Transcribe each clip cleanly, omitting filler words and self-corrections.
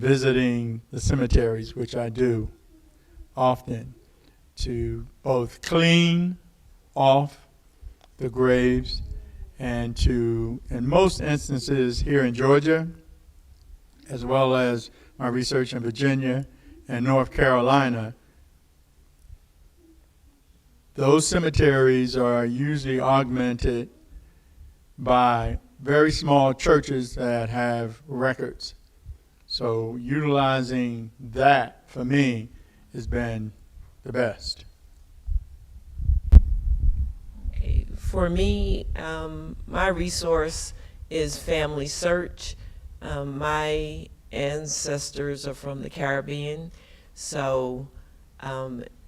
visiting the cemeteries, which I do often, to both clean off the graves and to, in most instances here in Georgia, as well as my research in Virginia and North Carolina, those cemeteries are usually augmented by very small churches that have records. So utilizing that, for me, has been the best. Okay. For me, my resource is Family Search. My ancestors are from the Caribbean, so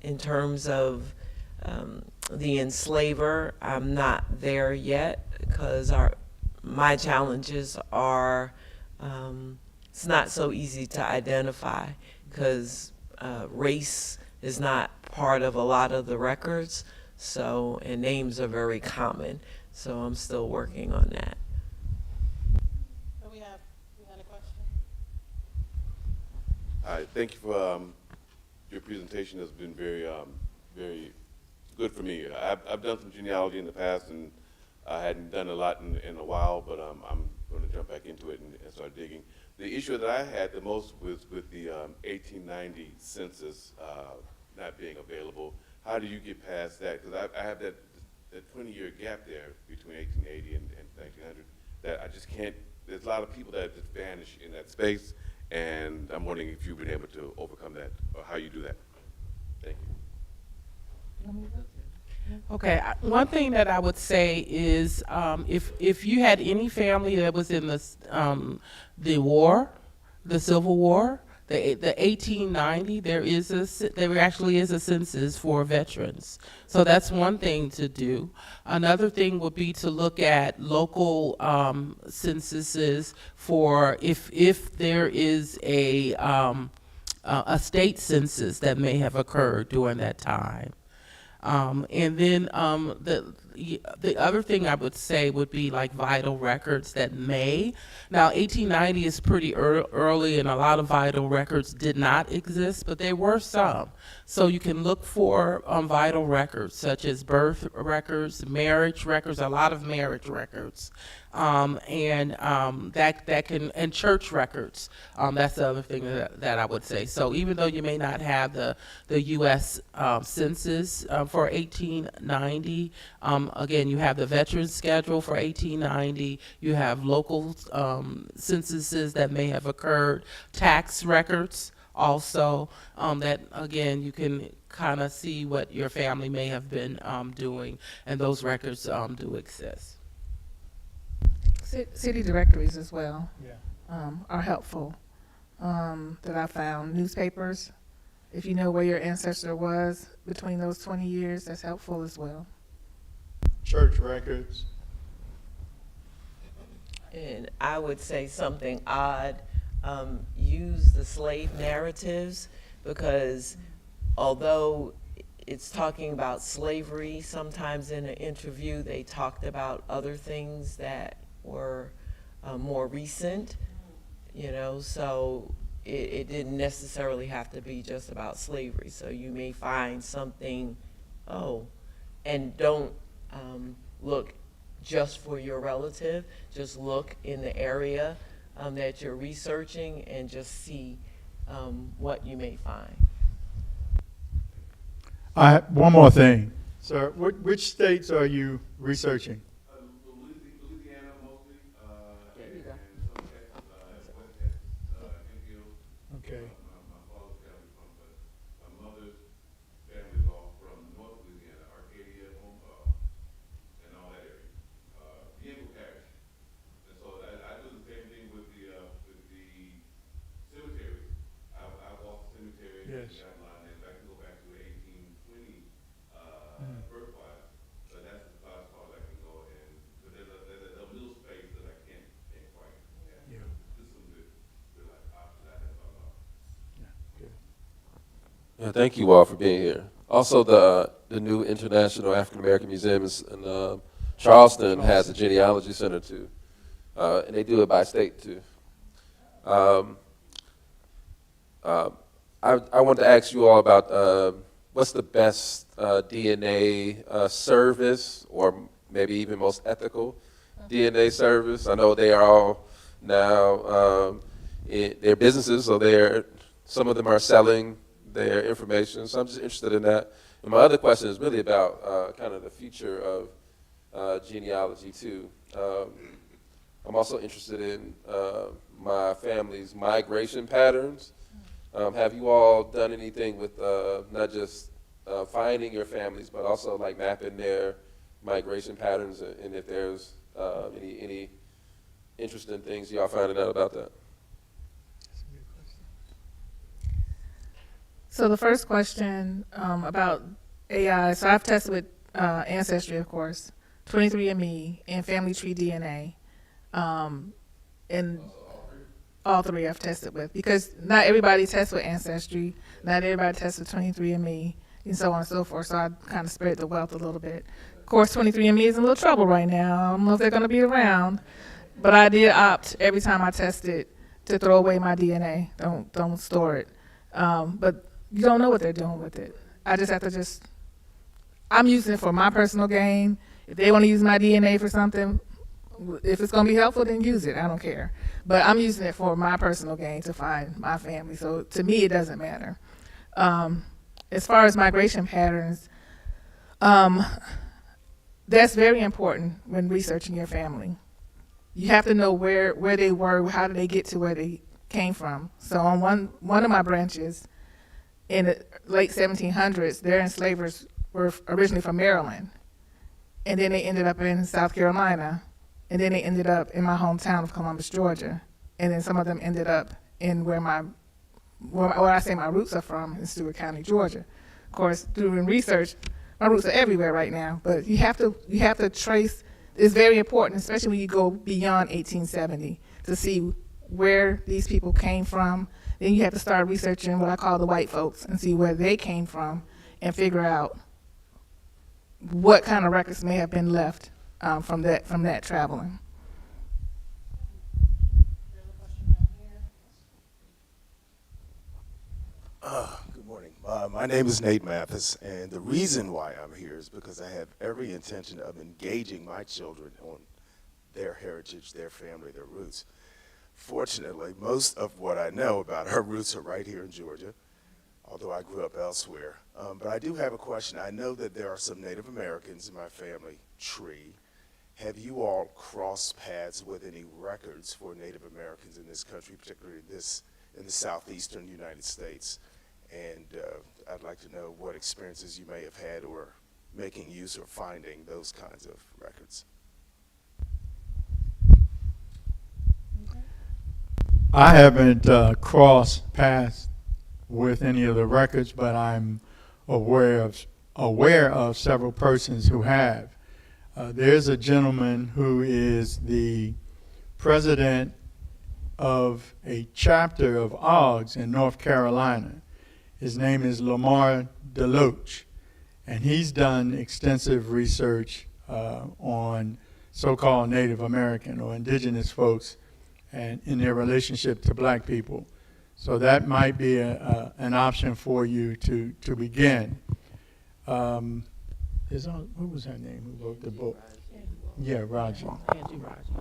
in terms of the enslaver, I'm not there yet because my challenges are it's not so easy to identify because race is not part of a lot of the records, so, and names are very common, so I'm still working on that. We had a question. Hi, thank you for your presentation. Has been very, very good for me. I've done some genealogy in the past, and I hadn't done a lot in a while, but I'm going to jump back into it and start digging. The issue that I had the most was with the 1890 census not being available. How do you get past that? Because I have that 20-year gap there between 1880 and 1900 that I just can't. There's a lot of people that just vanish in that space, and I'm wondering if you've been able to overcome that or how you do that. Thank you. Okay, one thing that I would say is if you had any family that was in the war, the Civil War, the 1890, there actually is a census for veterans. So that's one thing to do. Another thing would be to look at local censuses for if there is a state census that may have occurred during that time. And then the other thing I would say would be like vital records that may. Now 1890 is pretty early and a lot of vital records did not exist, but there were some. So you can look for vital records such as birth records, marriage records, a lot of marriage records. That can, and church records. That's the other thing that I would say. So even though you may not have the U.S. Census for 1890, again, you have the Veterans Schedule for 1890. You have local censuses that may have occurred, tax records also. That again, you can kind of see what your family may have been doing, and those records do exist. City directories as well, Yeah. are helpful. That I found newspapers. If you know where your ancestor was between those 20 years, that's helpful as well. Church records. And I would say something odd, use the slave narratives, because although it's talking about slavery, sometimes in an interview they talked about other things that were more recent, so it didn't necessarily have to be just about slavery. So you may find something, and don't look just for your relative, just look in the area that you're researching and just see what you may find. One more thing. Sir, which states are you researching? Louisiana mostly, There you go. and some Texas, West Texas, Infield. Okay. My father's family from, but my mother's family is all from North Louisiana, Arcadia, and all that area. Bienville Parish. And so I do the same thing with the cemeteries. I walk the cemetery. Yes. And guideline, and I can go back to 1820 birthwise. So that's as far as I can go. And but there's a little space that I can't quite. Yeah. This is some good like options I hadn't thought about. Yeah. Good. Yeah, thank you all for being here. Also, the new International African-American Museum in Charleston has a genealogy center too, and they do it by state too. I wanted to ask you all about what's the best DNA service, or maybe even most ethical DNA service. I know they are all now in their businesses, so some of them are selling their information. So I'm just interested in that. And my other question is really about kind of the future of genealogy too. I'm also interested in my family's migration patterns. Have you all done anything with not just finding your families, but also like mapping their migration patterns, and if there's any interesting things y'all finding out about that? So the first question about AI, so I've tested with Ancestry, of course, 23andMe, and Family Tree DNA. And all three I've tested with, because not everybody tests with Ancestry, not everybody tests with 23andMe, and so on and so forth. So I kind of spread the wealth a little bit. Of course, 23andMe is in a little trouble right now. I don't know if they're going to be around, but I did opt every time I tested to throw away my DNA. Don't store it. But you don't know what they're doing with it. I just have to I'm using it for my personal gain. If they want to use my DNA for something, if it's going to be helpful, then use it. I don't care. But I'm using it for my personal gain to find my family. So to me, it doesn't matter. As far as migration patterns, that's very important when researching your family. You have to know where they were, how did they get to where they came from. So on one of my branches, in the late 1700s, their enslavers were originally from Maryland. And then they ended up in South Carolina. And then they ended up in my hometown of Columbus, Georgia. And then some of them ended up in where I say my roots are from, in Stewart County, Georgia. Of course, doing research, my roots are everywhere right now. But you have to trace. It's very important, especially when you go beyond 1870, to see where these people came from. Then you have to start researching what I call the white folks and see where they came from and figure out what kind of records may have been left from that traveling. Good morning. My name is Nate Mathis, and the reason why I'm here is because I have every intention of engaging my children on their heritage, their family, their roots. Fortunately, most of what I know about our roots are right here in Georgia, although I grew up elsewhere. But I do have a question. I know that there are some Native Americans in my family tree. Have you all crossed paths with any records for Native Americans in this country, particularly in the southeastern United States? And I'd like to know what experiences you may have had or making use or finding those kinds of records. I haven't crossed paths with any of the records, but I'm aware of several persons who have. There's a gentleman who is the president of a chapter of AAHGS in North Carolina. His name is Lamar Deloach, and he's done extensive research on so-called Native American or indigenous folks and in their relationship to black people. So that might be an option for you to begin. Who was her name who wrote the book? Yeah, Raji. Angie Raji.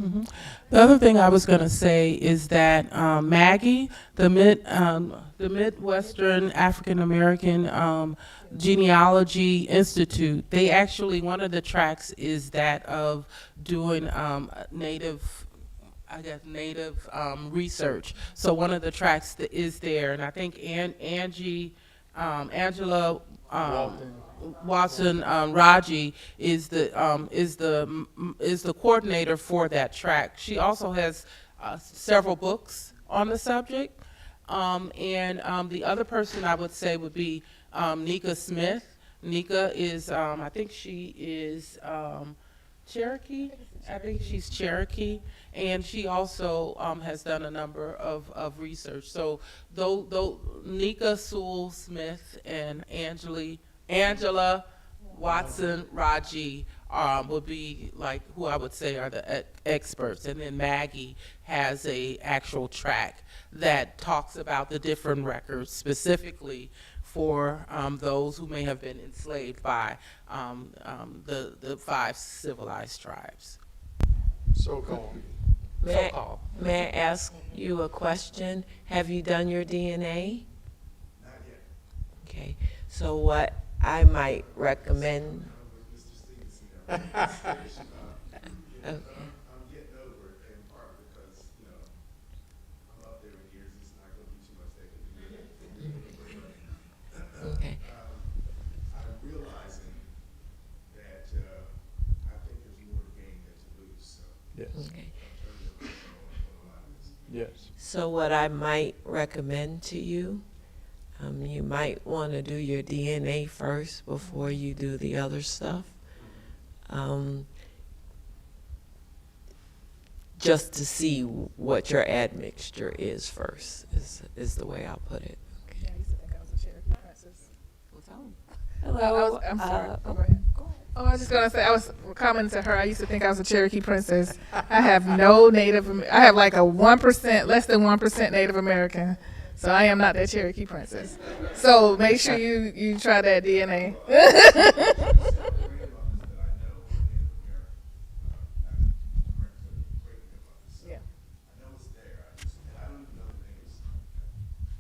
Mm-hmm. The other thing I was going to say is that Maggie, the Midwestern African American Genealogy Institute, they actually, one of the tracks is that of doing native research. So one of the tracks that is there, and I think Angela Watson Raji is the coordinator for that track. She also has several books on the subject, and the other person I would say would be Nika Smith. Nika is, I think she is Cherokee. I think she's Cherokee, and she also has done a number of research. So though Nika Sewell Smith and Angela Watson Raji would be like who I would say are the experts, and then Maggie has a actual track that talks about the different records specifically for those who may have been enslaved by the 5 civilized tribes. So-called. So-called. May I ask you a question? Have you done your DNA? Not yet. Okay, so what I might recommend. Mr. Stephenson. Okay. I'm getting over it in part because, I'm up there in years, it's not gonna be too much they can do. Okay. I'm realizing that, I think there's more to gain than to lose, so. Yes, Okay. I'm turning on a lot of this. yes. So what I might recommend to you, you might want to do your DNA first before you do the other stuff. Just to see what your admixture is first, is the way I'll put it. Yeah, I used to think I was a Cherokee princess. Hello. I'm sorry. Go ahead. Oh, I was just gonna say, I was commenting to her, I used to think I was a Cherokee princess. I have no I have like a 1%, less than 1% Native American. So I am not that Cherokee princess. So make sure you try that DNA.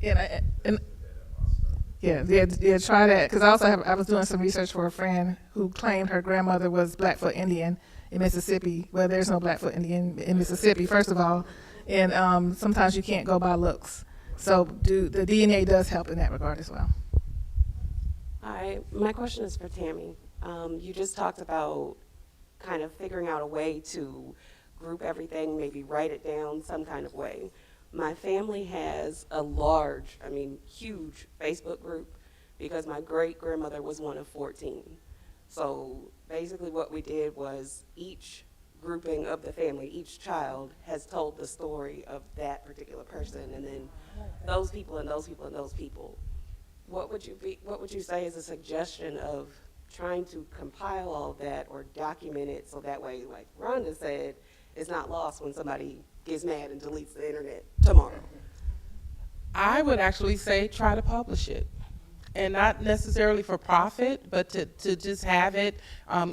Yeah. Yeah, try that. Because I was doing some research for a friend who claimed her grandmother was Blackfoot Indian in Mississippi. Well, there's no Blackfoot Indian in Mississippi, first of all. And sometimes you can't go by looks. So the DNA does help in that regard as well. Hi, my question is for Tammy. You just talked about kind of figuring out a way to group everything, maybe write it down some kind of way. My family has a large, huge Facebook group because my great-grandmother was one of 14. So basically what we did was each grouping of the family, each child has told the story of that particular person, and then those people and those people and those people. What would you say is a suggestion of trying to compile all of that or document it so that way, like Rhonda said, it's not lost when somebody gets mad and deletes the internet tomorrow? I would actually say try to publish it. And not necessarily for profit, but to just have it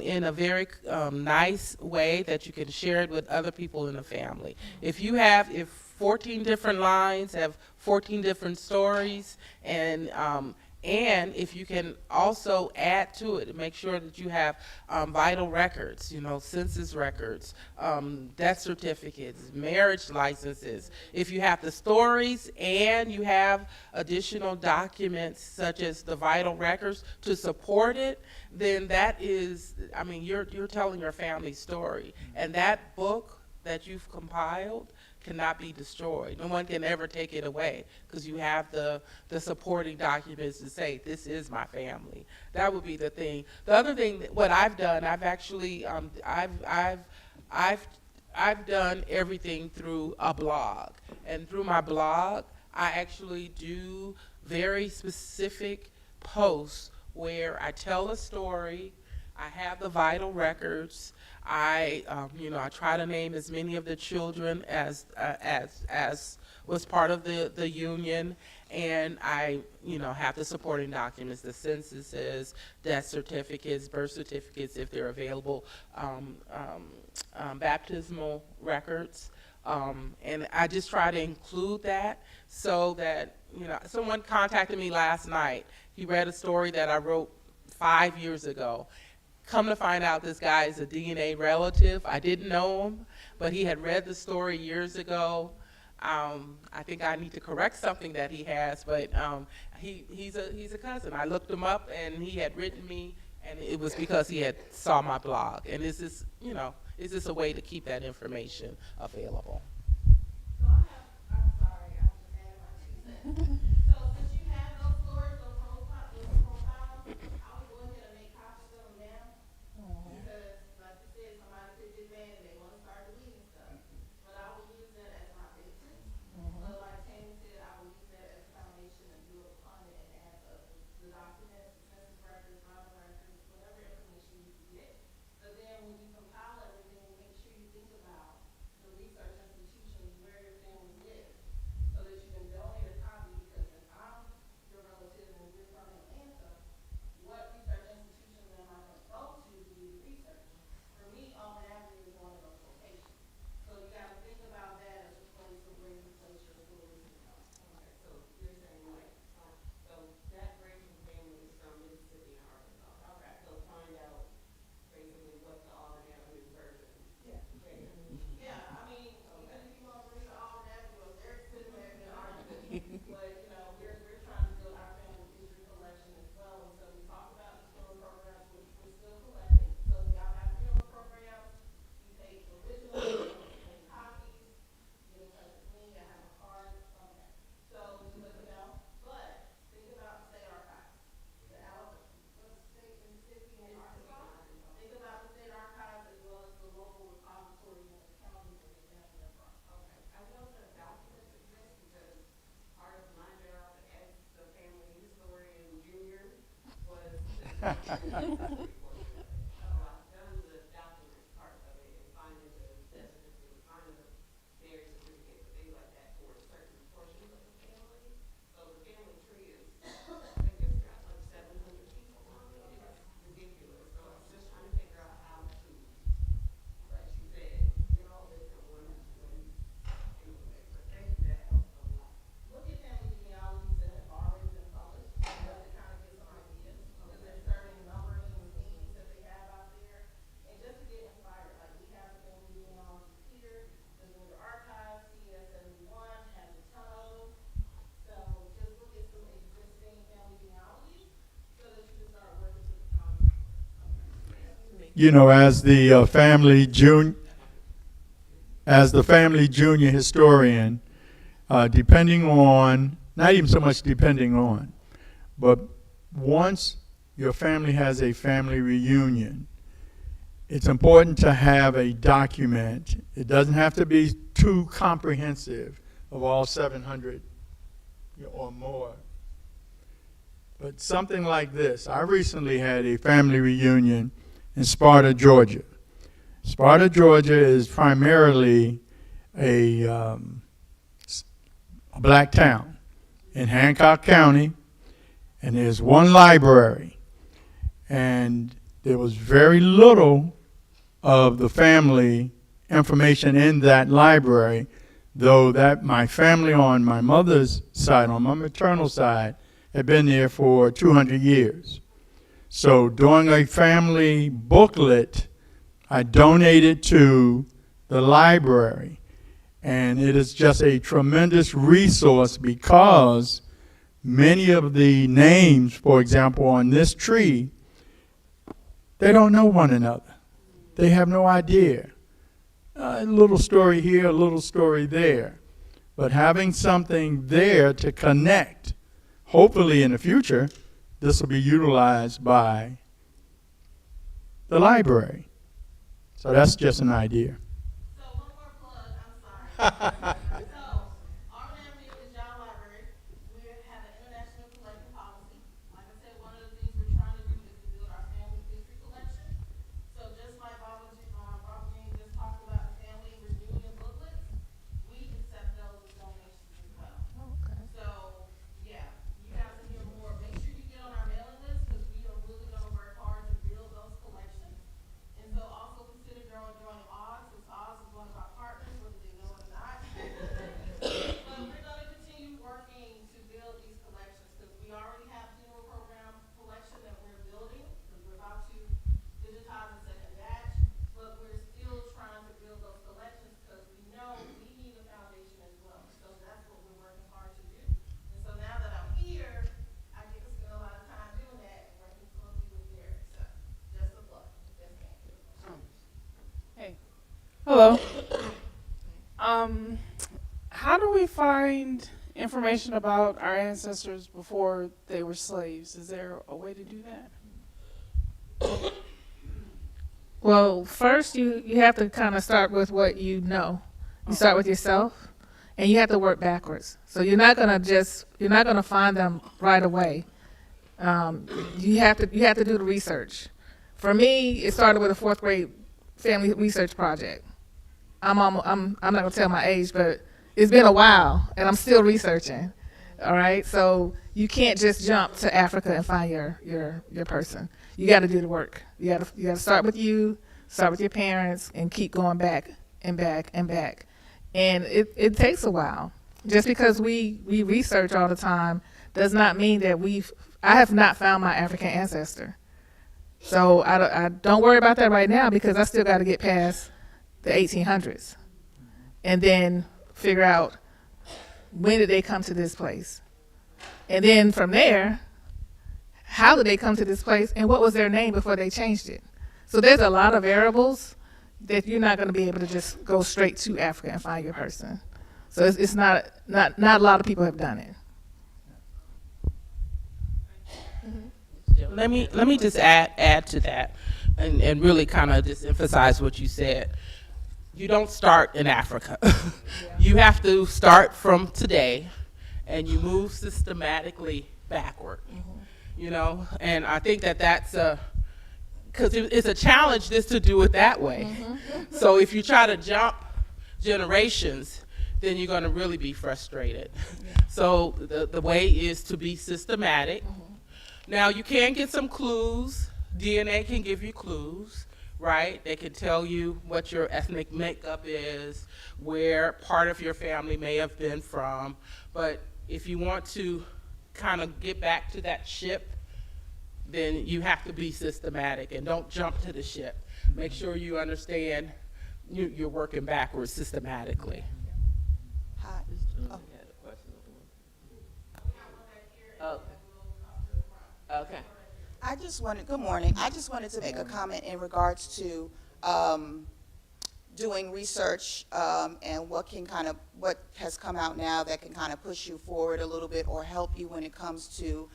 in a very nice way that you can share it with other people in the family. If 14 different lines have 14 different stories, and if you can also add to it, make sure that you have vital records, census records, death certificates, marriage licenses. If you have the stories and you have additional documents such as the vital records to support it, then that is, you're telling your family's story. And that book that you've compiled cannot be destroyed. No one can ever take it away because you have the supporting documents to say this is my family. That would be the thing. The other thing, what I've done, I've actually I've done everything through a blog, and through my blog I actually do very specific posts where I tell a story. I have the vital records. I try to name as many of the children as was part of the union, and I, have the supporting documents, the censuses, death certificates, birth certificates if they're available, baptismal records, and I just try to include that so that, someone contacted me last night. He read a story that I wrote 5 years ago. Come to find out, this guy is a DNA relative. I didn't know him, but he had read the story years ago. I think I need to correct something that he has, but he's a cousin. I looked him up, and he had written me, and it was because he had saw my blog. And is this a way to keep that information available? So I'm sorry, I was adding my 2 cents. So since you have those stories, those profiles, I would go ahead research institutions where your family lives, so that you can donate a copy, because if I'm your relative and you're from Atlanta, what research institutions am I gonna go to do the research? For me, Auburn Avenue is one of those locations. So you gotta think about that as a place of where you place your stories. Okay, so you're saying like, so that Grayson family is from Mississippi and Arkansas. Okay. So find out basically what the Auburn Avenue version. Yeah. Yeah, I mean, even if you want to bring the Auburn Avenue, they're sitting there in argument. But, you know, we're trying to build our family history collection as well. And so we talk about the film programs, which we're still collecting. So y'all have film programs, you take originals, you take copies, you know, touch with me, I have a card, okay. So just let me know. But think about the state archives, the state Mississippi and Arkansas. Think about the state archives as well as the local repositories in the counties where your family are from. Okay. I know that documents exist because part of my job as the family historian junior was that was the documents part of it, and finding the certificate, finding the marriage certificates and things like that for certain portions of the family. So the family tree is, I think it's got like 700 people on it. It's ridiculous. So I was just trying to figure out how to, like she said, get all this in one anyway. But thank you, that helps a lot. Look at family genealogies that have already been published, just to kind of get some ideas, because there's certain numbers and themes that they have out there, and just to get inspired. Like we have the family genealogies here, the Georgia Archives, CS71 has a ton of them. So just look at some existing family genealogies so that you can start working with the comments. You know, as the family junior historian, depending on, not even so much depending on, but once your family has a family reunion, it's important to have a document. It doesn't have to be too comprehensive of all 700 or more. But something like this. I recently had a family reunion in Sparta, Georgia. Sparta, Georgia is primarily a black town in Hancock County, and there's one library. And there was very little of the family information in that library, though that my family on my mother's side, on my maternal side, had been there for 200 years. So doing a family booklet, I donated to the library. And it is just a tremendous resource because many of the names, for example, on this tree, they don't know one another. They have no idea. A little story here, a little story there. But having something there to connect, hopefully in the future, this will be utilized by the library. So that's just an idea. So one more plug, I'm sorry. So, Auburn Avenue is y'all library. We have an international collecting policy. Like I said, one of the things we're trying to do is to build our family history collection. So just like Barbara Jean just talked about the family reunion booklets, we accept those as donations as well. Okay. So, yeah, you guys will hear more. Make sure you get on our mailing list, because we are really gonna work hard to build those collections. And so also consider joining Oz, because Oz is one of our partners, whether they know it or not. But we're gonna continue working to build these collections, because we already have general program collection that we're building, because we're about to digitize the second batch, but we're still trying to build those collections, because we know we need a foundation as well. So that's what we're working hard to do. And so now that I'm here, I get to spend a lot of time doing that and working closely with Derek. So just a plug. Just can't. Hey. Hello. How do we find information about our ancestors before they were slaves? Is there a way to do that? Well, first you have to kind of start with what you know. You start with yourself, and you have to work backwards. So you're not gonna find them right away. You have to do the research. For me, it started with a 4th grade family research project. I'm not gonna tell my age, but it's been a while, and I'm still researching. All right, so you can't just jump to Africa and find your person. You got to do the work. You got to start with you, start with your parents, and keep going back and back and back. And it takes a while. Just because we research all the time does not mean that I have not found my African ancestor. So I don't worry about that right now, because I still got to get past the 1800s and then figure out when did they come to this place. And then from there, how did they come to this place and what was their name before they changed it? So there's a lot of variables that you're not going to be able to just go straight to Africa and find your person. So it's not a lot of people have done it. Let me just add to that and really kind of just emphasize what you said. You don't start in Africa. You have to start from today, and you move systematically backward. You know, and I think that's because it's a challenge just to do it that way. So if you try to jump generations, then you're going to really be frustrated. So the way is to be systematic. Now, you can get some clues. DNA can give you clues, right? They can tell you what your ethnic makeup is, where part of your family may have been from. But if you want to kind of get back to that ship, then you have to be systematic and don't jump to the ship. Make sure you understand you're working backwards systematically. Hi. Oh. Okay. Good morning. I just wanted to make a comment in regards to doing research and what has come out now that can kind of push you forward a little bit or help you when it comes to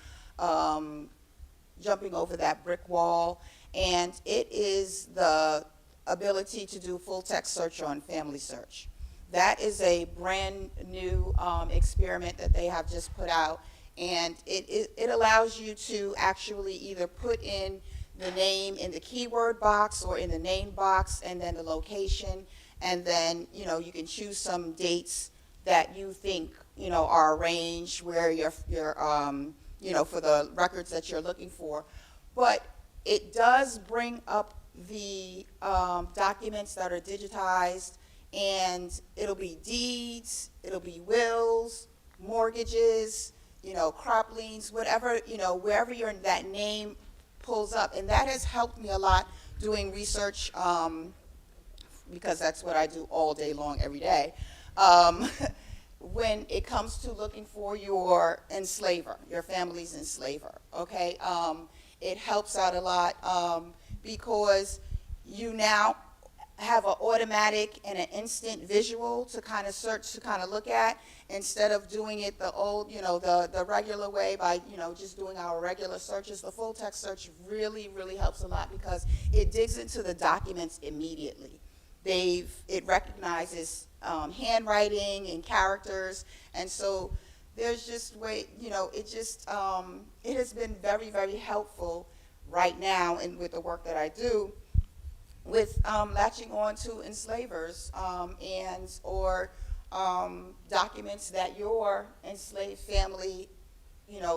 jumping over that brick wall. And it is the ability to do full text search on Family Search. That is a brand new experiment that they have just put out. And it allows you to actually either put in the name in the keyword box or in the name box, and then the location, and then you can choose some dates that you think are arranged where you're for the records that you're looking for. But it does bring up the documents that are digitized, and it'll be deeds, it'll be wills, mortgages, crop liens, whatever, wherever that name pulls up. And that has helped me a lot doing research, because that's what I do all day long, every day. When it comes to looking for your enslaver, your family's enslaver, okay? It helps out a lot because you now have an automatic and an instant visual to kind of search, to kind of look at, instead of doing it the old, the regular way by, just doing our regular searches. The full text search really, really helps a lot because it digs into the documents immediately. It recognizes handwriting and characters, and so there's just it has been very, very helpful right now, and with the work that I do, with latching on to enslavers or documents that your enslaved family,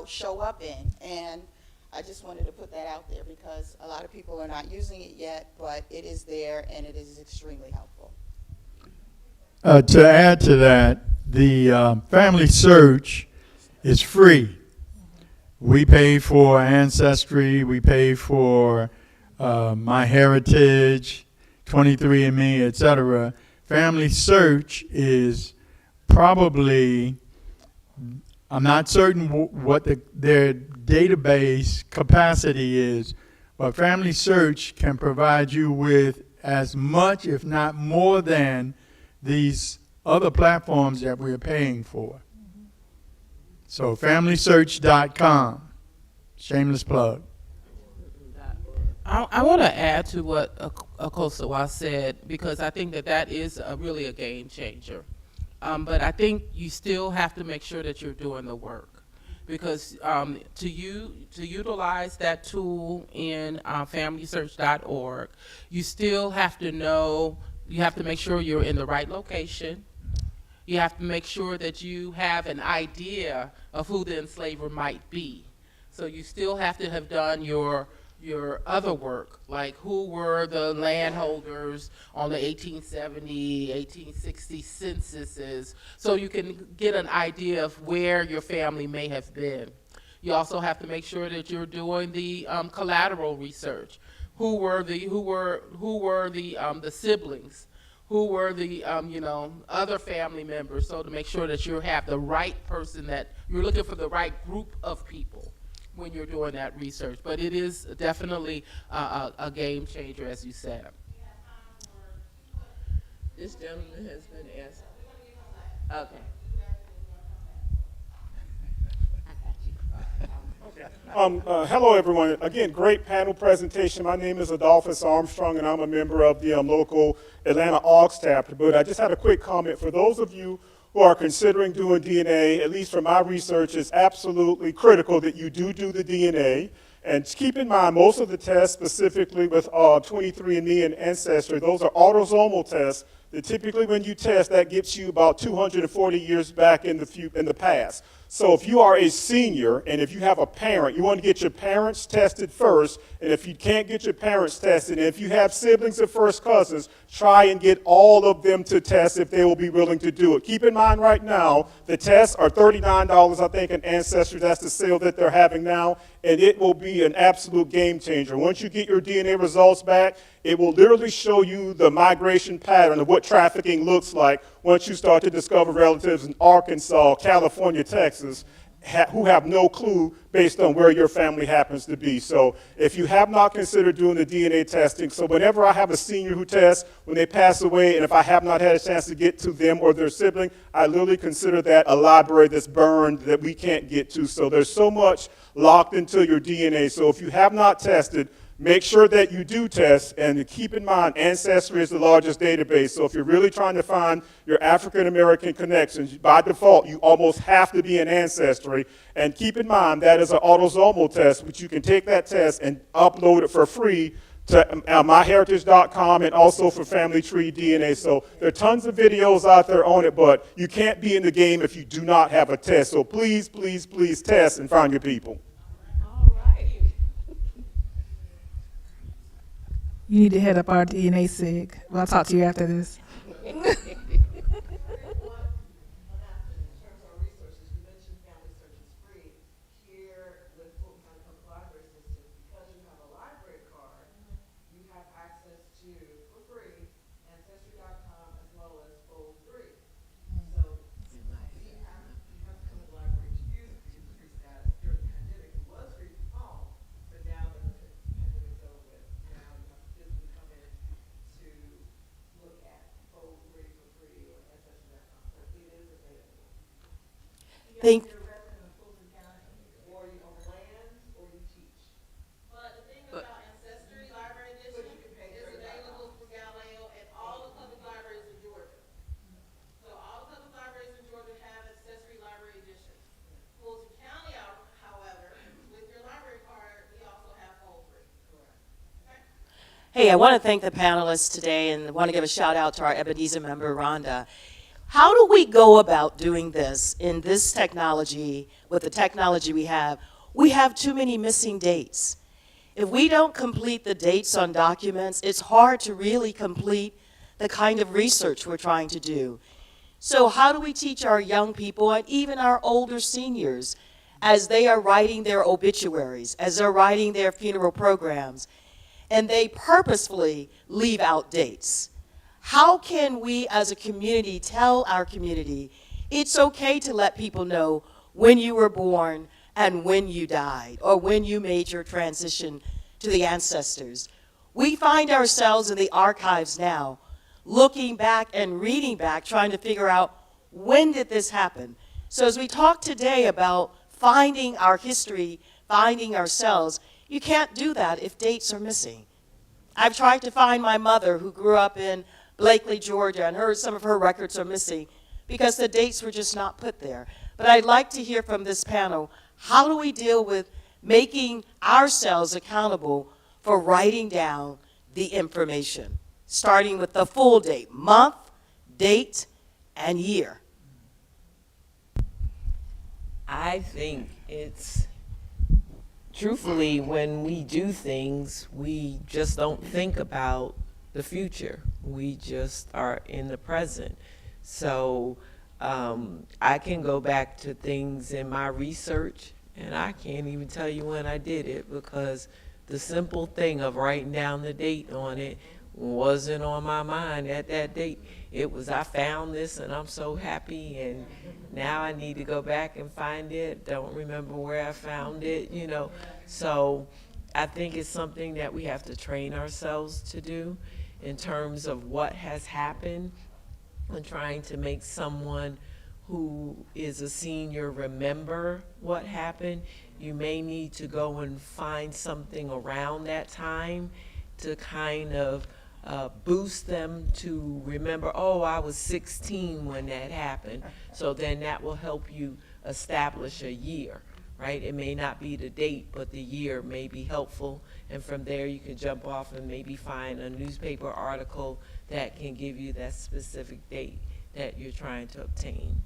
show up in. And I just wanted to put that out there because a lot of people are not using it yet, but it is there and it is extremely helpful. To add to that, the Family Search is free. We pay for Ancestry, we pay for MyHeritage, 23andMe, etc. Family Search is probably, I'm not certain what their database capacity is, but Family Search can provide you with as much, if not more than, these other platforms that we're paying for. So FamilySearch.com, shameless plug. I want to add to what Akosawa said, because I think that is really a game changer. But I think you still have to make sure that you're doing the work, because to utilize that tool in FamilySearch.org, you still have to know You have to make sure you're in the right location. You have to make sure that you have an idea of who the enslaver might be. So you still have to have done your other work, like who were the landholders on the 1870, 1860 censuses, so you can get an idea of where your family may have been. You also have to make sure that you're doing the collateral research. Who were the siblings? Who were the other family members? So to make sure that you have the right person, that you're looking for the right group of people when you're doing that research. But it is definitely a game changer, as you said. This gentleman has been asked. Okay. Hello, everyone. Again, great panel presentation. My name is Adolphus Armstrong, and I'm a member of the local Atlanta AAHGS chapter. But I just had a quick comment. For those of you who are considering doing DNA, at least from my research, it's absolutely critical that you do the DNA. And keep in mind, most of the tests, specifically with 23andMe and Ancestry, those are autosomal tests that typically when you test, that gets you about 240 years back in the past. So if you are a senior and if you have a parent, you want to get your parents tested first. And if you can't get your parents tested, and if you have siblings or first cousins, try and get all of them to test if they will be willing to do it. Keep in mind right now, the tests are $39, I think, in Ancestry. That's the sale that they're having now. And it will be an absolute game changer. Once you get your DNA results back, it will literally show you the migration pattern of what trafficking looks like once you start to discover relatives in Arkansas, California, Texas, who have no clue based on where your family happens to be. So if you have not considered doing the DNA testing, so whenever I have a senior who tests, when they pass away, and if I have not had a chance to get to them or their sibling, I literally consider that a library that's burned that we can't get to. So there's so much locked into your DNA. So if you have not tested, make sure that you do test, and keep in mind, Ancestry is the largest database. So if you're really trying to find your African-American connections, by default, you almost have to be in Ancestry. And keep in mind, that is an autosomal test, which you can take that test and upload it for free to myheritage.com and also for Family Tree DNA. So there are tons of videos out there on it, but you can't be in the game if you do not have a test. So please, please, please test and find your people. You need to head up our DNA SIG. Well, I'll talk to you after this. Thank. Hey, I want to thank the panelists today and want to give a shout out to our Ebenezer member, Rhonda. How do we go about doing this in this technology, with the technology we have? We have too many missing dates. If we don't complete the dates on documents, it's hard to really complete the kind of research we're trying to do. So how do we teach our young people and even our older seniors as they are writing their obituaries, as they're writing their funeral programs, and they purposefully leave out dates? How can we as a community tell our community it's okay to let people know when you were born and when you died or when you made your transition to the ancestors? We find ourselves in the archives now looking back and reading back, trying to figure out when did this happen. So as we talk today about finding our history, finding ourselves, you can't do that if dates are missing. I've tried to find my mother who grew up in Blakely, Georgia, and some of her records are missing because the dates were just not put there. But I'd like to hear from this panel, how do we deal with making ourselves accountable for writing down the information? starting with the full date, month, date, and year? I think it's, truthfully, when we do things, we just don't think about the future. We just are in the present. So I can go back to things in my research, and I can't even tell you when I did it, because the simple thing of writing down the date on it wasn't on my mind at that date. It was, I found this and I'm so happy, and now I need to go back and find it. Don't remember where I found it, you know. So I think it's something that we have to train ourselves to do in terms of what has happened, and trying to make someone who is a senior remember what happened. You may need to go and find something around that time to kind of boost them to remember, oh, I was 16 when that happened. So then that will help you establish a year, right? It may not be the date, but the year may be helpful. And from there you can jump off and maybe find a newspaper article that can give you that specific date that you're trying to obtain.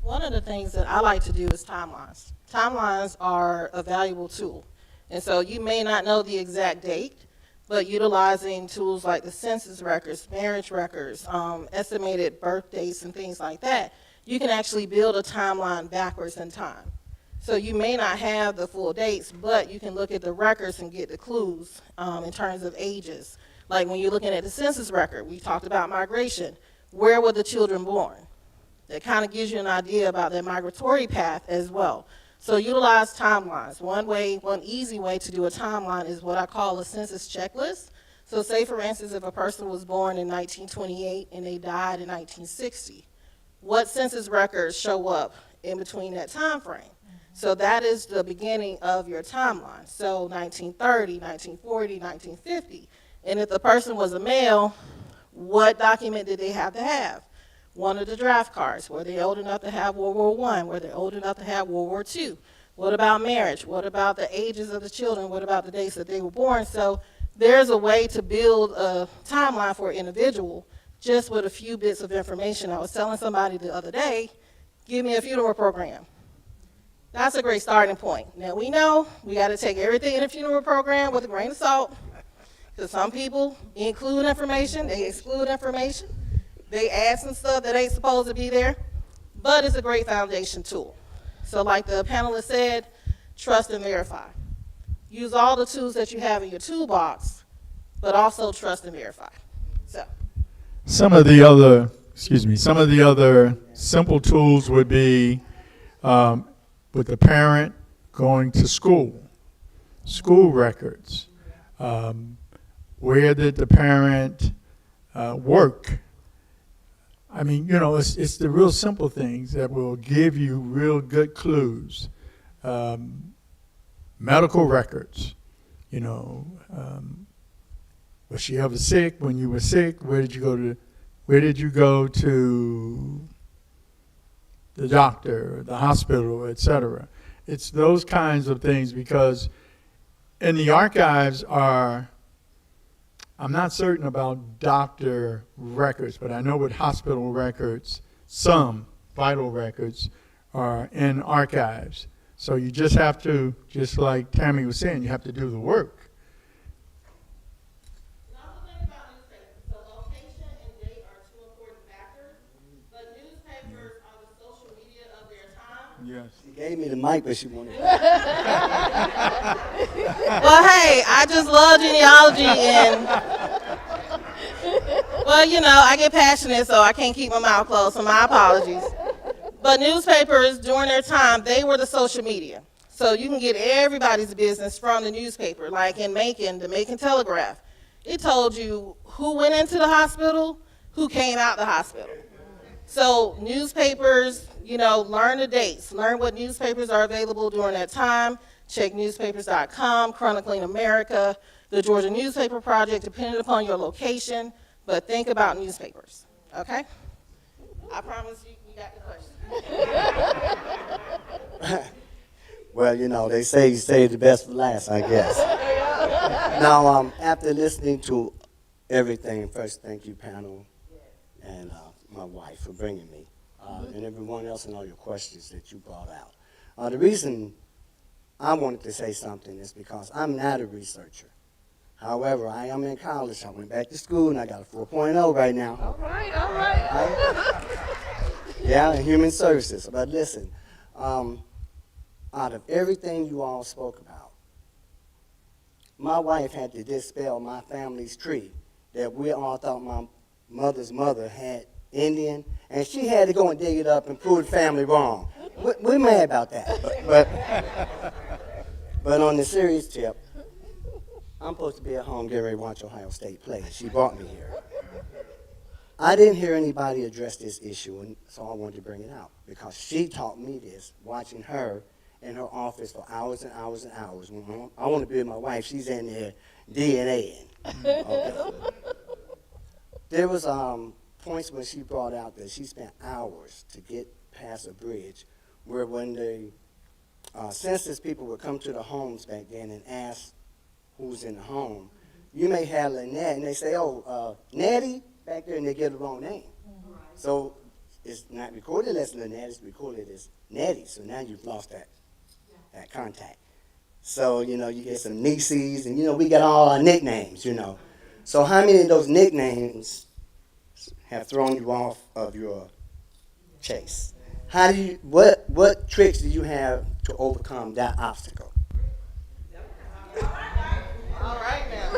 One of the things that I like to do is timelines. Timelines are a valuable tool. And so you may not know the exact date, but utilizing tools like the census records, marriage records, estimated birth dates and things like that, you can actually build a timeline backwards in time. So you may not have the full dates, but you can look at the records and get the clues in terms of ages. Like when you're looking at the census record, we talked about migration. Where were the children born? That kind of gives you an idea about their migratory path as well. So utilize timelines. One easy way to do a timeline is what I call a census checklist. So say, for instance, if a person was born in 1928 and they died in 1960, what census records show up in between that time frame? So that is the beginning of your timeline. So 1930, 1940, 1950. And if the person was a male, what document did they have to have? One of the draft cards. Were they old enough to have World War I? Were they old enough to have World War II? What about marriage? What about the ages of the children? What about the dates that they were born? So there's a way to build a timeline for an individual just with a few bits of information. I was telling somebody the other day, give me a funeral program. That's a great starting point. Now we know we got to take everything in a funeral program with a grain of salt, because some people include information, they exclude information. They add some stuff that ain't supposed to be there, but it's a great foundation tool. So like the panelist said, trust and verify. Use all the tools that you have in your toolbox, but also trust and verify. So some of the other simple tools would be with the parent going to school records. Where did the parent work? I mean, you know, it's the real simple things that will give you real good clues. Medical records, you know, was she ever sick? When you were sick, where did you go to the doctor, the hospital, etc.? It's those kinds of things, because in the archives I'm not certain about doctor records, but I know with hospital records, some vital records are in archives. So you just have to, just like Tammy was saying, you have to do the work. also think about newspapers. So location and date are two important factors, but newspapers are the social media of their time. Yes. She gave me the mic, but she wanted. Well, hey, I just love genealogy, and well, you know, I get passionate, so I can't keep my mouth closed, so my apologies. But newspapers, during their time, they were the social media. So you can get everybody's business from the newspaper. Like in Macon, the Macon Telegraph, it told you who went into the hospital, who came out the hospital. So newspapers, you know, learn the dates, learn what newspapers are available during that time. Check newspapers.com, Chronicling America, the Georgia Newspaper Project, depending upon your location. But think about newspapers, okay? I promise you got the question. Well, you know, they say you save the best for last, I guess. Now, after listening to everything, first thank you, panel, and my wife for bringing me, and everyone else and all your questions that you brought out. The reason I wanted to say something is because I'm not a researcher. However, I am in college. I went back to school, and I got a 4.0 right now. All right, all right. Yeah, in human services. But listen, out of everything you all spoke about, my wife had to dispel my family's tree that we all thought my mother's mother had Indian, and she had to go and dig it up and prove the family wrong. We're mad about that. But on the serious tip, I'm supposed to be at home getting ready to watch Ohio State play. She brought me here. I didn't hear anybody address this issue, and so I wanted to bring it out because she taught me this, watching her in her office for hours and hours and hours. When I want to be with my wife, she's in there DNAing. Okay. There was points when she brought out that she spent hours to get past a bridge where when the census people would come to the homes back then and ask who's in the home, you may have Lynette, and they say, oh, Nettie, back there, and they get the wrong name. Right. So it's not recorded as Lynette, it's recorded as Nettie, so now you've lost that contact. So, you get some nieces, and, we got all our nicknames, So how many of those nicknames have thrown you off of your chase? How do you, what tricks do you have to overcome that obstacle? All right now.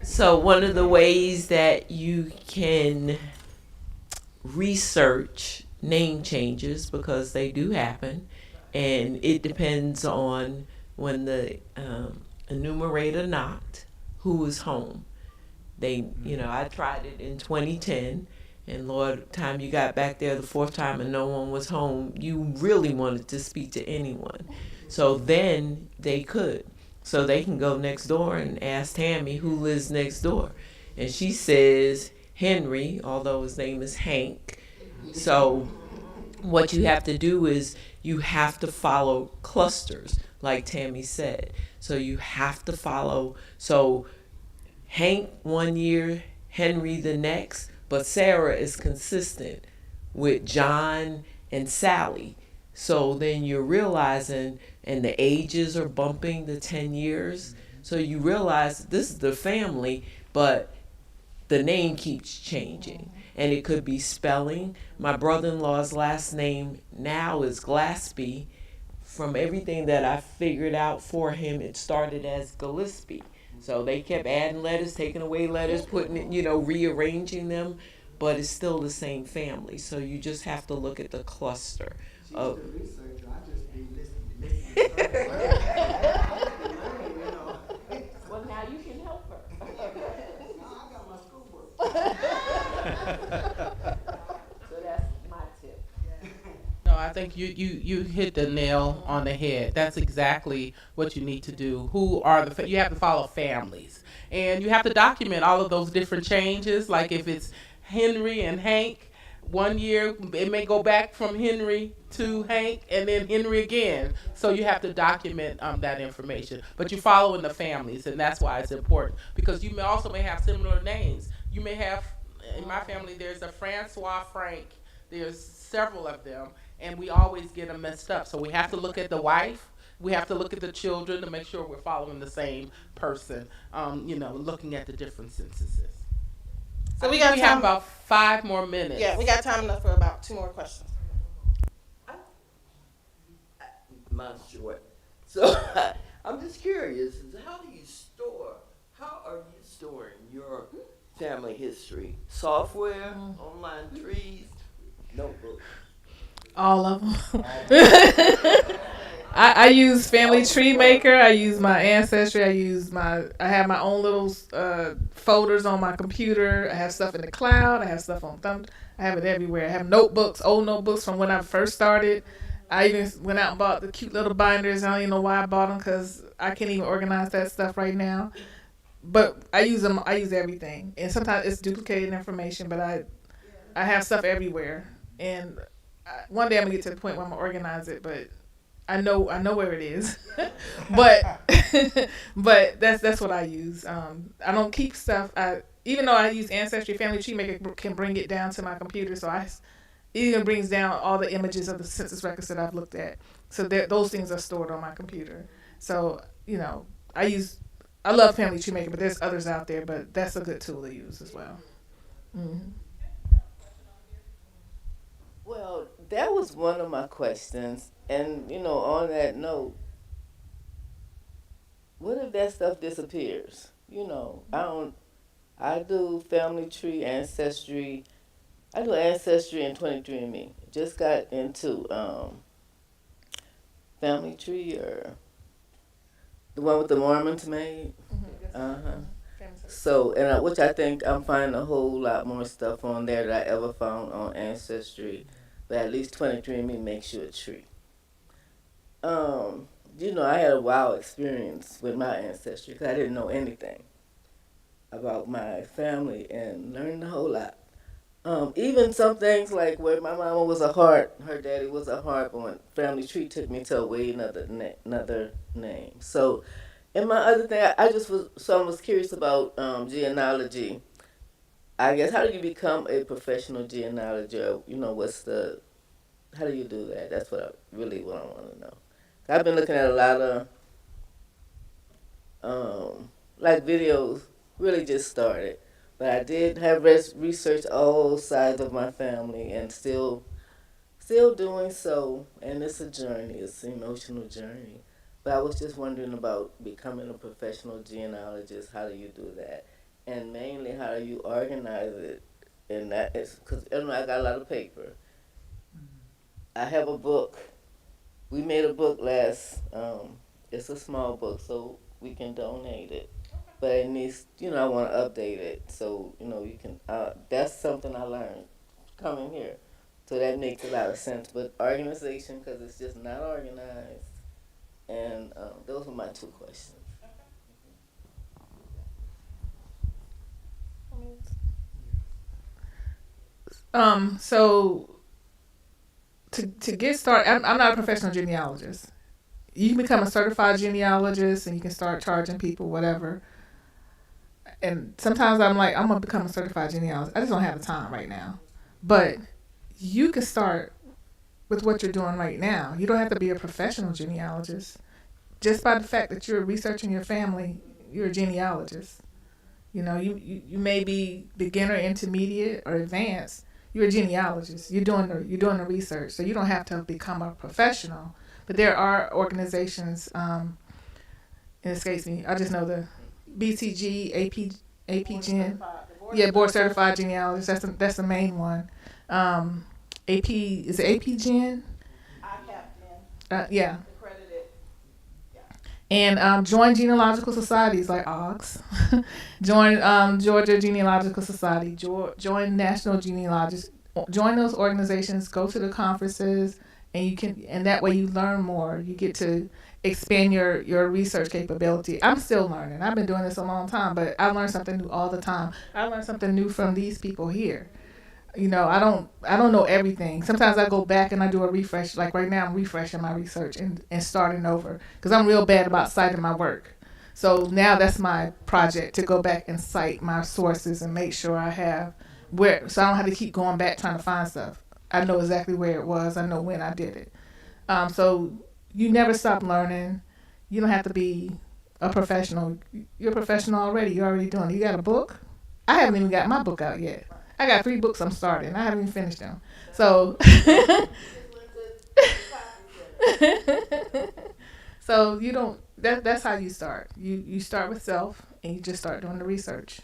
So one of the ways that you can research name changes, because they do happen, and it depends on when the enumerator knocked, who was home. I tried it in 2010, and Lord, time you got back there the fourth time and no one was home, you really wanted to speak to anyone. So then they could. So they can go next door and ask Tammy who lives next door. And she says Henry, although his name is Hank. So what you have to do is you have to follow clusters, like Tammy said. So you have to follow. So Hank 1 year, Henry the next, but Sarah is consistent with John and Sally. So then you're realizing, and the ages are bumping the 10 years. So you realize this is the family, but the name keeps changing. And it could be spelling. My brother-in-law's last name now is Glaspie. From everything that I figured out for him, it started as Gillespie. So they kept adding letters, taking away letters, putting it, rearranging them, but it's still the same family. So you just have to look at the cluster. She's the researcher. I just be listening. Well, now you can help her. No, I got my schoolwork. So that's my tip. No, I think you hit the nail on the head. That's exactly what you need to do. You have to follow families, and you have to document all of those different changes. Like if it's Henry and Hank, 1 year it may go back from Henry to Hank, and then Henry again. So you have to document that information. But you're following the families, and that's why it's important, because you may have similar names. You may have, in my family, there's a Francois Frank. There's several of them, and we always get them messed up. So we have to look at the wife. We have to look at the children to make sure we're following the same person, looking at the different censuses. So we have about 5 more minutes. Yeah, we got time enough for about 2 more questions. Mine's short. So I'm just curious, how are you storing your family history? Software, online trees, notebooks? All of them. I use Family Tree Maker. I use my Ancestry. I have my own little folders on my computer. I have stuff in the cloud. I have stuff on I have it everywhere. I have notebooks, old notebooks from when I first started. I even went out and bought the cute little binders. I don't even know why I bought them, because I can't even organize that stuff right now. But I use them. I use everything, and sometimes it's duplicated information. But I have stuff everywhere, and one day I'm gonna get to the point where I'm gonna organize it. But I know where it is, but but that's what I use. I don't keep stuff. Even though I use Ancestry, Family Tree Maker can bring it down to my computer, so it even brings down all the images of the census records that I've looked at. So those things are stored on my computer. So I love Family Tree Maker, but there's others out there. But that's a good tool to use as well. Mm-hmm. Well, that was one of my questions. And, on that note, what if that stuff disappears? I do family tree, ancestry. I do ancestry and 23andMe. Just got into family tree, or the one with the Mormons made. Uh-huh. So, which I think I'm finding a whole lot more stuff on there that I ever found on Ancestry, but at least 23andMe makes you a tree. I had a wild experience with my ancestry because I didn't know anything about my family and learned a whole lot. Even some things like where my mama was a heart, her daddy was a heart, but when family tree took me to a way another name. So, and my other thing, I was curious about genealogy. I guess, how do you become a professional genealogist? How do you do that? That's what I want to know. I've been looking at a lot of videos, really just started. But I did have researched all sides of my family and still doing so. And it's a journey, it's an emotional journey. But I was just wondering about becoming a professional genealogist. How do you do that? And mainly, how do you organize it? And that is, because I got a lot of paper. I have a book. We made a book last, it's a small book, so we can donate it. But it needs, I want to update it. So, you can, that's something I learned coming here. So that makes a lot of sense. But organization, because it's just not organized. And those were my two questions. So to get started, I'm not a professional genealogist. You can become a certified genealogist and you can start charging people whatever. And sometimes I'm like, I'm gonna become a certified genealogist. I just don't have the time right now. But you can start with what you're doing right now. You don't have to be a professional genealogist. Just by the fact that you're researching your family, you're a genealogist. You may be beginner, intermediate, or advanced. You're a genealogist. You're doing the research, so you don't have to become a professional. But there are organizations. It escapes me. I just know the BCG, AP Gen. Yeah, board certified genealogist. That's the main one. AP is it AP Gen? Yeah. And join genealogical societies like AAHGS. Join Georgia Genealogical Society. Join National Genealogists. Join those organizations. Go to the conferences, and that way you learn more. You get to expand your research capability. I'm still learning. I've been doing this a long time, but I learn something new all the time. I learn something new from these people here. I don't know everything. Sometimes I go back and I do a refresh. Like right now, I'm refreshing my research and starting over because I'm real bad about citing my work. So now that's my project, to go back and cite my sources and make sure I have so I don't have to keep going back trying to find stuff. I know exactly where it was. I know when I did it. So you never stop learning. You don't have to be a professional. You're a professional already. You're already doing it. You got a book? I haven't even got my book out yet. I got 3 books I'm starting. I haven't even finished them. So, so you don't. That's how you start. You start with self, and you just start doing the research.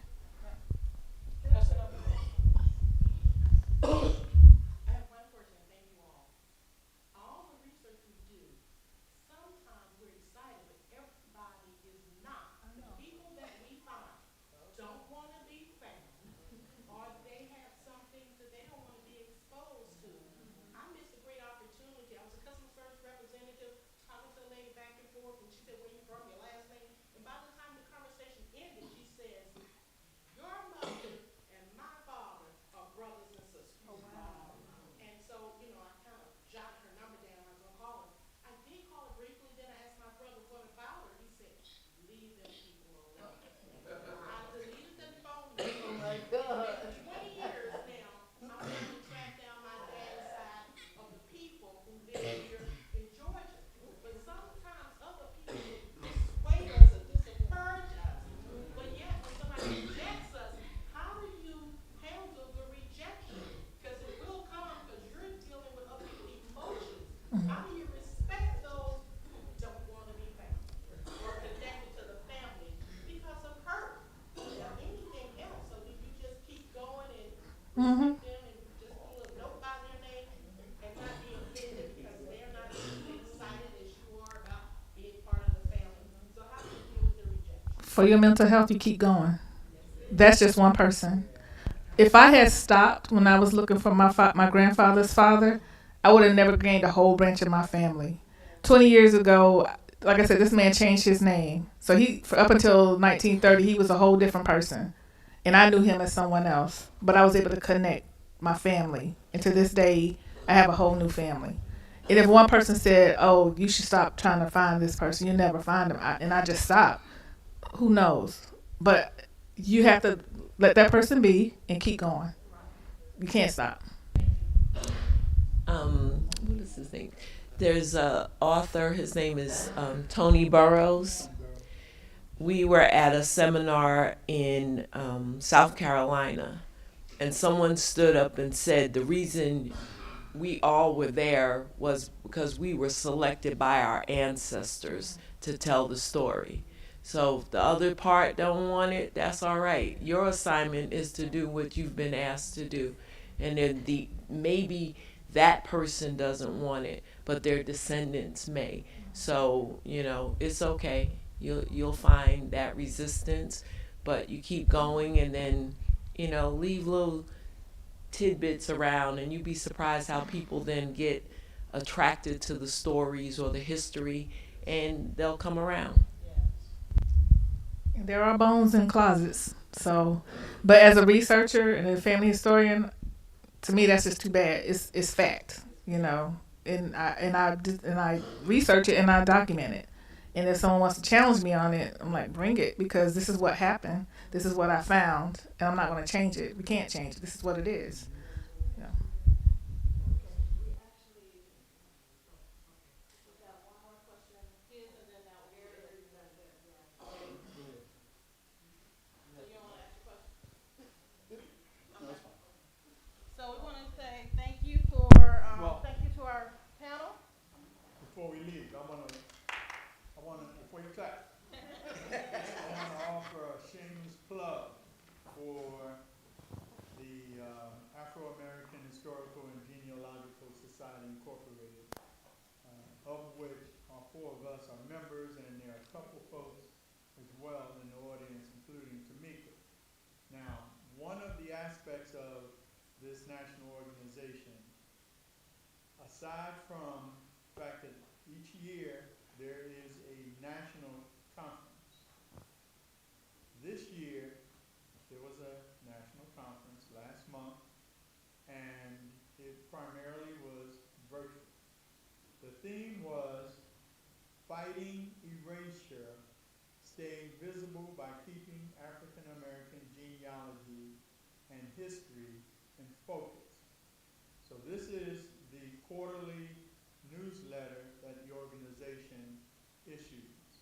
for your mental health, you keep going. That's just one person. If I had stopped when I was looking for my grandfather's father, I would have never gained a whole branch of my family. 20 years ago, like I said, this man changed his name. So up until 1930, he was a whole different person. And I knew him as someone else. But I was able to connect my family. And to this day, I have a whole new family. And if one person said, oh, you should stop trying to find this person, you'll never find them, and I just stopped, who knows? But you have to let that person be and keep going. You can't stop. What is his name? There's a author, his name is Tony Burrows. We were at a seminar in South Carolina, and someone stood up and said the reason we all were there was because we were selected by our ancestors to tell the story. So if the other part don't want it, that's all right. Your assignment is to do what you've been asked to do. And then maybe that person doesn't want it, but their descendants may. So, it's okay. You'll find that resistance, but you keep going, and then, leave little tidbits around, and you'd be surprised how people then get attracted to the stories or the history, and they'll come around. There are bones in closets. So, but as a researcher and a family historian, to me that's just too bad. It's fact, and I research it and I document it. And if someone wants to challenge me on it, I'm like, bring it, because this is what happened. This is what I found, and I'm not going to change it. We can't change it. This is what it is. Yeah. So we want to say thank you to our panel. Before we leave, I want to, before you clap, I want to offer a shameless plug for the Afro-American Historical and Genealogical Society Incorporated, of which four of us are members, and there are a couple folks as well in the audience, including Tamika. Now, one of the aspects of this national organization, aside from the fact that each year there is a national conference. This year, there was a national conference last month, and it primarily was virtual. The theme was fighting erasure, staying visible by keeping African American genealogy and history in focus. So this is the quarterly newsletter that the organization issues.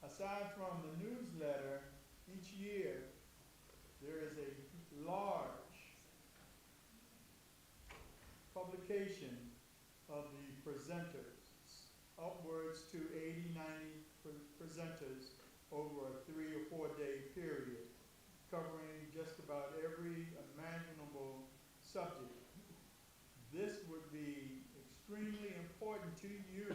Aside from the newsletter, each year there is a large publication of the presenters, upwards to 80, 90 presenters over a 3 or 4 day period, covering just about every imaginable subject. This would be extremely important to you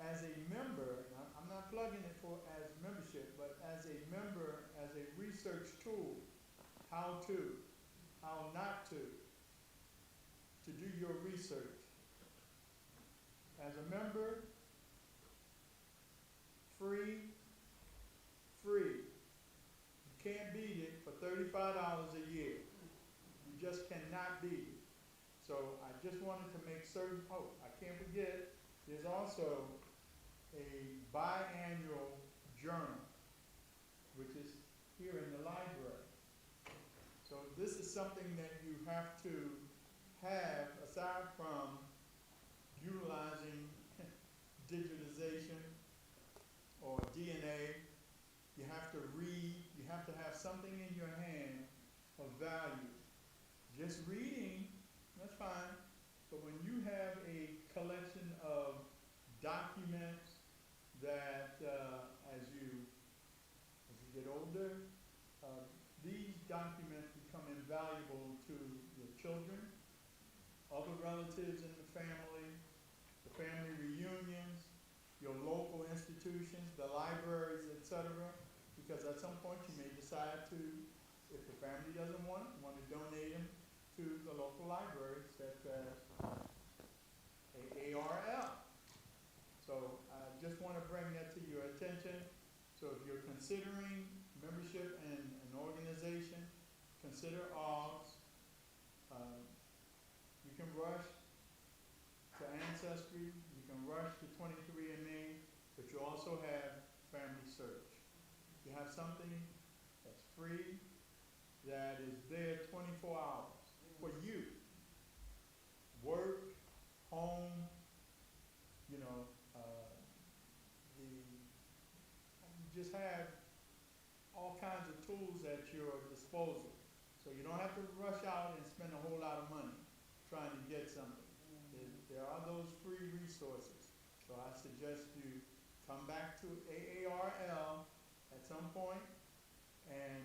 as a member. I'm not plugging it as membership, but as a member, as a research tool, how not to do your research. As a member, free. You can't beat it for $35 a year. You just cannot beat it. So I just wanted to make certain, I can't forget, there's also a biannual journal, which is here in the library. So this is something that you have to have, aside from utilizing digitization or DNA. You have to read, you have to have something in your hand of value. Just reading, that's fine, but when you have a collection of documents that as you get older, these documents become invaluable to your children, other relatives in the family reunions, your local because at some point you may decide to, if the family doesn't want to donate them to the local library, such as AARL. So I just want to bring that to your attention. So if you're considering membership in an organization, consider AAHGS. You can rush to Ancestry, you can rush to 23andMe, but you also have Family Search. You have something that's free, that is there 24 hours for you. Work, home, you know, you just have all kinds of tools at your disposal. So you don't have to rush out and spend a whole lot of money trying to get something. There are those free resources. So I suggest you come back to AARL at some point and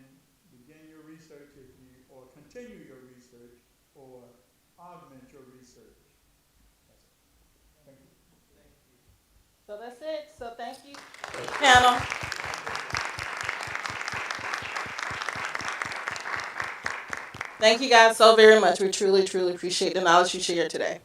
begin your research or continue your research or augment your research. That's it. Thank you. So that's it. So thank you, panel. Thank you guys so very much. We truly, truly appreciate the knowledge you shared today.